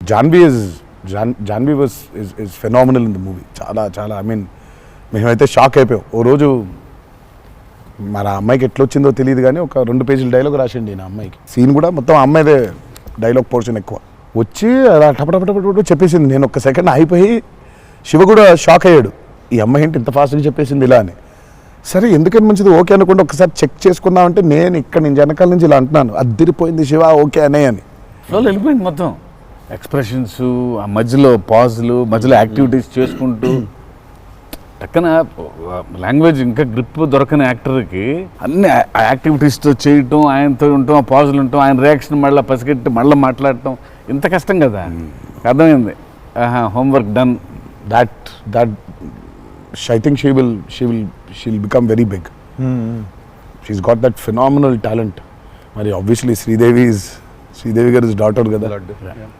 Janhvi was is phenomenal in the movie. చాలా I mean మేమైతే shock అయిపోయాం. ఓ రోజు మరి ఆ అమ్మాయికి ఎట్లా వచ్చిందో తెలియదు కానీ ఒక 2 పేజీల డైలాగ్ రాసిండి నా అమ్మాయికి. సీన్ కూడా మొత్తం ఆ అమ్మాయిదే డైలాగ్ పోర్షన్ ఎక్కువ. వచ్చి అలా టపటపటపట చెప్పేసింది. నేను ఒక్క సెకండ్ అయిపోయి శివ కూడా షాక్ అయ్యాడు, ఈ అమ్మాయి ఏంటి ఇంత ఫాస్ట్గా చెప్పేసింది ఇలా అని. సరే ఎందుకని మంచిది ఓకే అనుకుంటే ఒకసారి చెక్ చేసుకుందామంటే నేను వెనకాల నుంచి ఇలా అంటున్నాను, అద్దిరిపోయింది శివ ఓకే అనే అని. ఫ్లోలో వెళ్ళిపోయింది మొత్తం. ఎక్స్ప్రెషన్స్, ఆ మధ్యలో పాజులు, మధ్యలో యాక్టివిటీస్ చేసుకుంటూ టక్కన లాంగ్వేజ్ ఇంకా గ్రిప్ దొరకని యాక్టర్కి అన్ని యాక్టివిటీస్తో చేయటం, ఆయనతో ఉండటం, ఆ పాజులు ఉండటం, ఆయన రియాక్షన్ మళ్ళీ పసిగట్టి మళ్ళీ మాట్లాడటం ఇంత కష్టం కదా. అర్థమైంది. Homework done. That I think she'll become very big. She's got that phenomenal talent. మరి obviously శ్రీదేవి గారి daughter కదా.